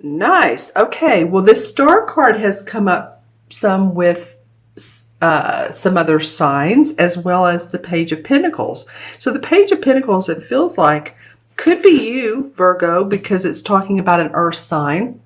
Nice. Okay. Well, this star card has come up some with some other signs, as well as the Page of Pentacles. So the Page of Pentacles, it feels like, could be you, Virgo, because it's talking about an earth sign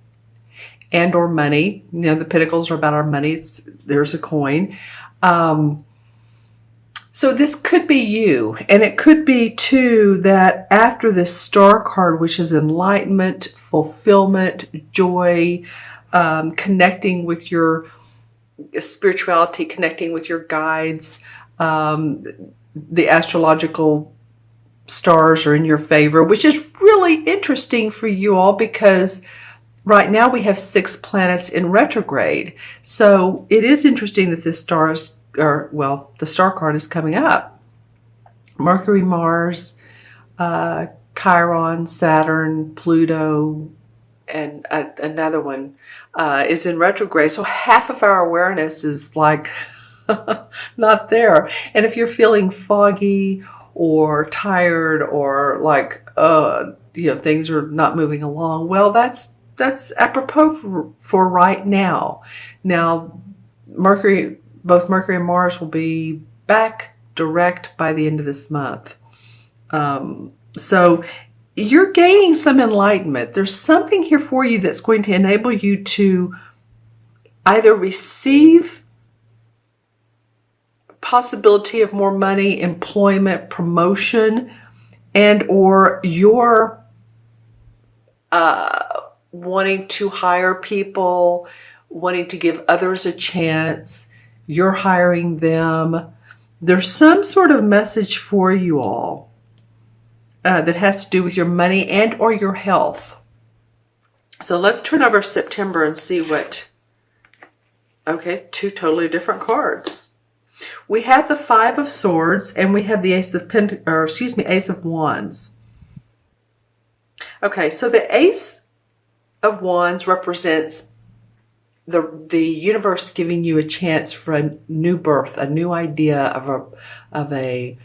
and or money. You know, the pentacles are about our money. There's a coin. So this could be you. And it could be, too, that after this star card, which is enlightenment, fulfillment, joy, connecting with your spirituality, connecting with your guides, the astrological stars are in your favor, which is really interesting for you all because right now we have 6 planets in retrograde. So it is interesting that this the star card is coming up. Mercury, Mars, Chiron, Saturn, Pluto, and another one is in retrograde. So half of our awareness is like not there. And if you're feeling foggy or tired or like, things are not moving along, well, that's apropos for right now. Now, both Mercury and Mars will be back direct by the end of this month. So you're gaining some enlightenment. There's something here for you that's going to enable you to either receive possibility of more money, employment, promotion, and or you're wanting to hire people, wanting to give others a chance. You're hiring them. There's some sort of message for you all that has to do with your money and or your health. So let's turn over September and see what... Okay, 2 totally different cards. We have the 5 of Swords and we have the Ace of Wands. Okay, so the Ace of Wands represents the universe giving you a chance for a new birth, a new idea of a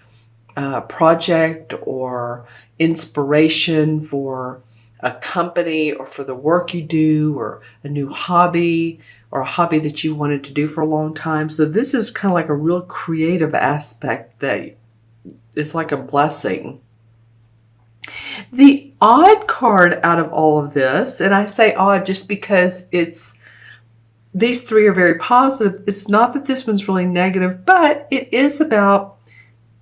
project or inspiration for a company or for the work you do or a new hobby or a hobby that you wanted to do for a long time. So this is kind of like a real creative aspect that is like a blessing. The odd card out of all of this, and I say odd just because these 3 are very positive. It's not that this one's really negative, but it is about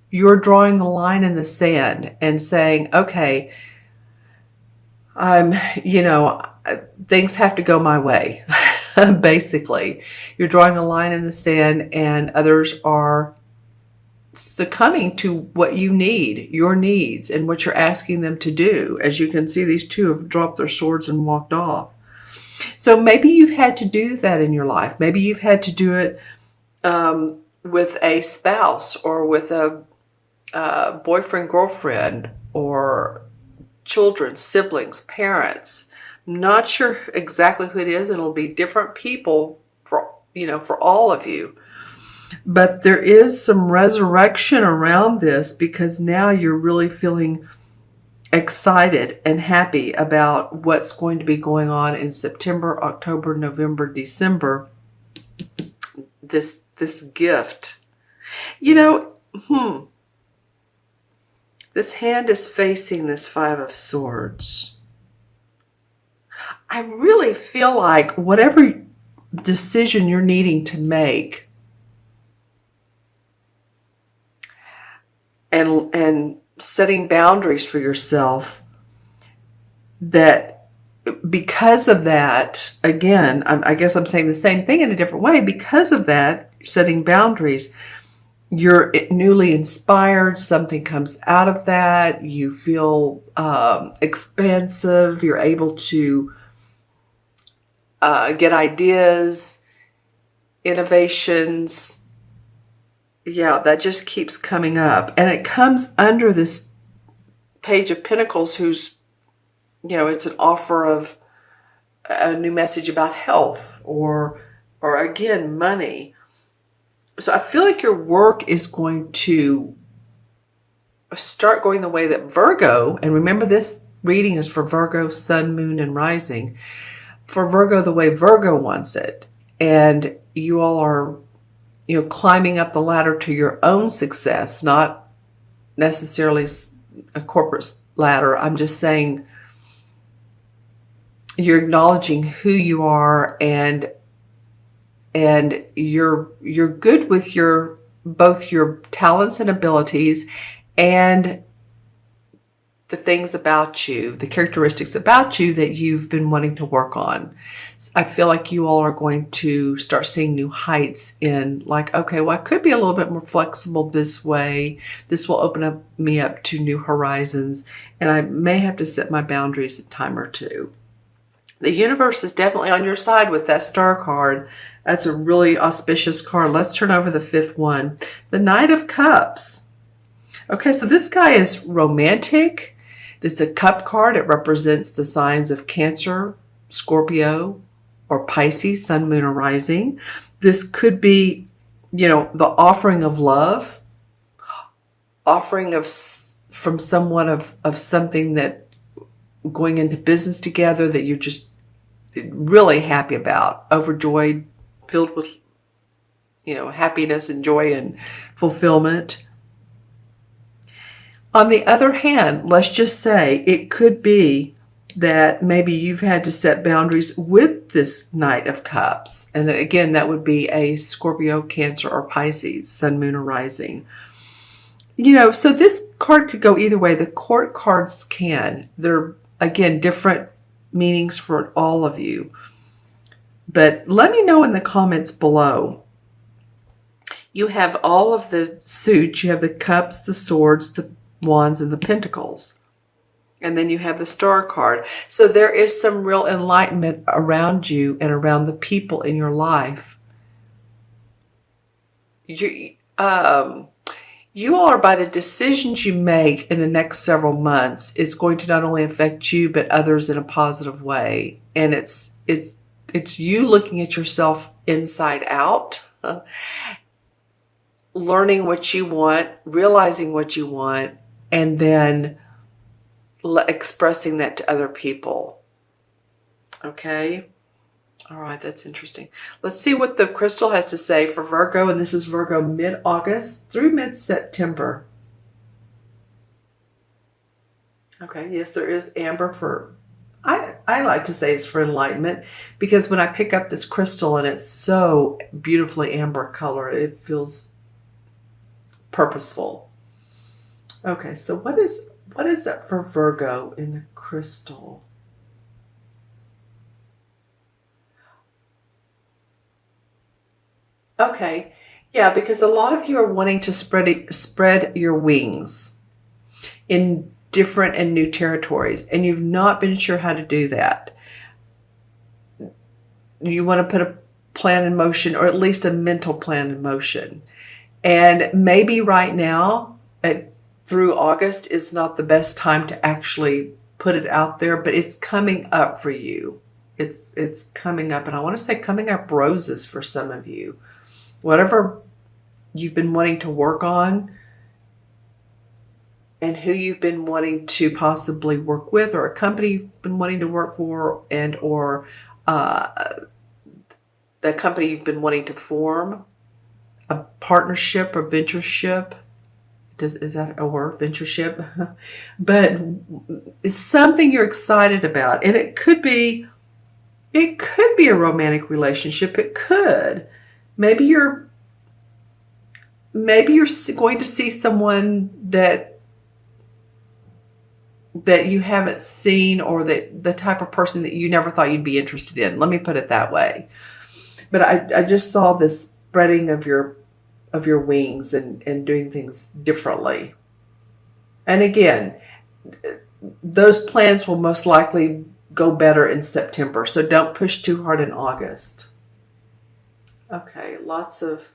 you're drawing the line in the sand and saying, okay, things have to go my way. Basically, you're drawing a line in the sand and others are succumbing to what you need, your needs, and what you're asking them to do. As you can see, these 2 have dropped their swords and walked off. So maybe you've had to do that in your life. Maybe you've had to do it with a spouse or with a boyfriend, girlfriend, or children, siblings, parents. Not sure exactly who it is. It'll be different people for all of you. But there is some resurrection around this because now you're really feeling excited and happy about what's going to be going on in September, October, November, December. This gift. This hand is facing this 5 of Swords. I really feel like whatever decision you're needing to make and setting boundaries for yourself, that because of that, again, I guess I'm saying the same thing in a different way. Because of that, setting boundaries, you're newly inspired. Something comes out of that. You feel expansive. You're able to get ideas, innovations. Yeah, that just keeps coming up. And it comes under this Page of Pentacles, who's, it's an offer of a new message about health or again, money. So I feel like your work is going to start going the way that Virgo, and remember this reading is for Virgo, Sun, Moon, and Rising. for Virgo the way Virgo wants it. And you all are, climbing up the ladder to your own success, not necessarily a corporate ladder. I'm just saying you're acknowledging who you are, and you're good with both your talents and abilities and the things about you, the characteristics about you that you've been wanting to work on. I feel like you all are going to start seeing new heights in, like, okay, well, I could be a little bit more flexible this way. This will open me up to new horizons, and I may have to set my boundaries a time or two. The universe is definitely on your side with that star card. That's a really auspicious card. Let's turn over the fifth one. The Knight of Cups. Okay, so this guy is romantic. It's a cup card. It represents the signs of Cancer, Scorpio, or Pisces, Sun, Moon, or Rising. This could be, the offering of love, offering from someone of something that going into business together that you're just really happy about, overjoyed, filled with, happiness and joy and fulfillment. On the other hand, let's just say it could be that maybe you've had to set boundaries with this Knight of Cups. And again, that would be a Scorpio, Cancer, or Pisces, Sun, Moon, or Rising. So this card could go either way. The court cards can. They're, again, different meanings for all of you. But let me know in the comments below. You have all of the suits. You have the cups, the swords, the wands, and the pentacles. And then you have the star card. So there is some real enlightenment around you and around the people in your life. You all are, by the decisions you make in the next several months, it's going to not only affect you, but others in a positive way. And it's you looking at yourself inside out, learning what you want, realizing what you want, and then expressing that to other people. Okay? All right, that's interesting. Let's see what the crystal has to say for Virgo, and this is Virgo mid-August through mid-September. Okay, yes, there is amber for, I like to say it's for enlightenment, because when I pick up this crystal and it's so beautifully amber color, it feels purposeful. Okay, so what is that for Virgo in the crystal? Okay, yeah, because a lot of you are wanting to spread your wings in different and new territories, and you've not been sure how to do that. You want to put a plan in motion, or at least a mental plan in motion. And maybe right now, through August, is not the best time to actually put it out there, but it's coming up for you. It's coming up, and I want to say coming up roses for some of you. Whatever you've been wanting to work on, and who you've been wanting to possibly work with, or a company you've been wanting to work for, and or the company you've been wanting to form, a partnership or ventureship. Is that a word, ventureship? But it's something you're excited about, and it could be a romantic relationship. It could. Maybe you're going to see someone that you haven't seen, or that the type of person that you never thought you'd be interested in. Let me put it that way. But I just saw this spreading of your wings and doing things differently. And again, those plans will most likely go better in September, so don't push too hard in August. Okay, lots of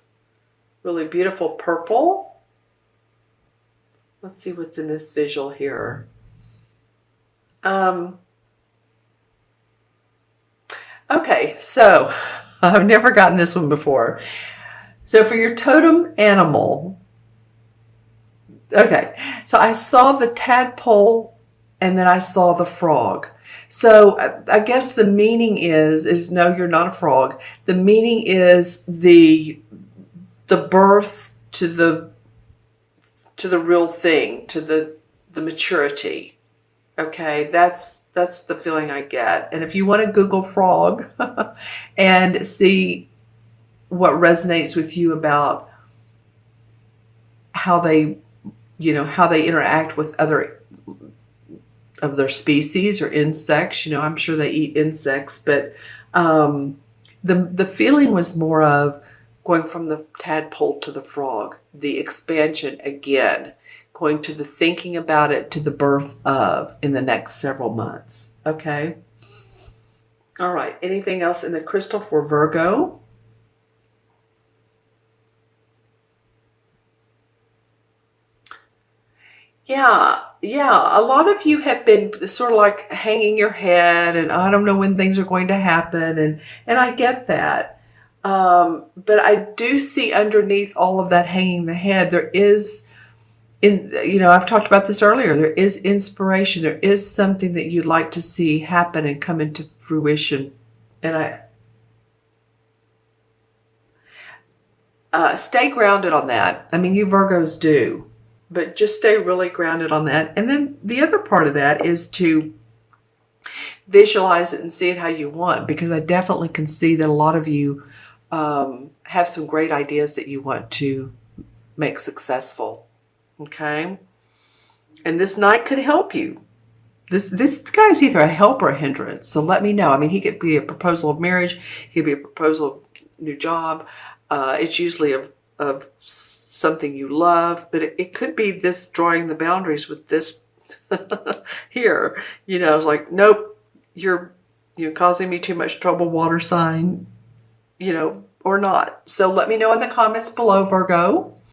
really beautiful purple. Let's see what's in this visual here. Okay, so I've never gotten this one before. So for your totem animal, okay, so I saw the tadpole and then I saw the frog. So I guess the meaning is no, you're not a frog. The meaning is the birth to the real thing, to the maturity. Okay, that's the feeling I get. And if you want to Google frog and see what resonates with you about how they, how they interact with other of their species or insects, I'm sure they eat insects, but the feeling was more of going from the tadpole to the frog, the expansion again, going to the thinking about it to the birth of in the next several months. Okay. All right. Anything else in the crystal for Virgo? Yeah, yeah. A lot of you have been sort of like hanging your head, and I don't know when things are going to happen, and I get that. But I do see underneath all of that hanging the head, there is, I've talked about this earlier. There is inspiration. There is something that you'd like to see happen and come into fruition, and stay grounded on that. I mean, you Virgos do. But just stay really grounded on that. And then the other part of that is to visualize it and see it how you want, because I definitely can see that a lot of you have some great ideas that you want to make successful. Okay? And this Knight could help you. This guy's either a help or a hindrance. So let me know. I mean, he could be a proposal of marriage. He could be a proposal of new job. It's usually of something you love, but it could be this drawing the boundaries with this here. It's like, nope, you're causing me too much trouble, water sign, or not. So let me know in the comments below, Virgo.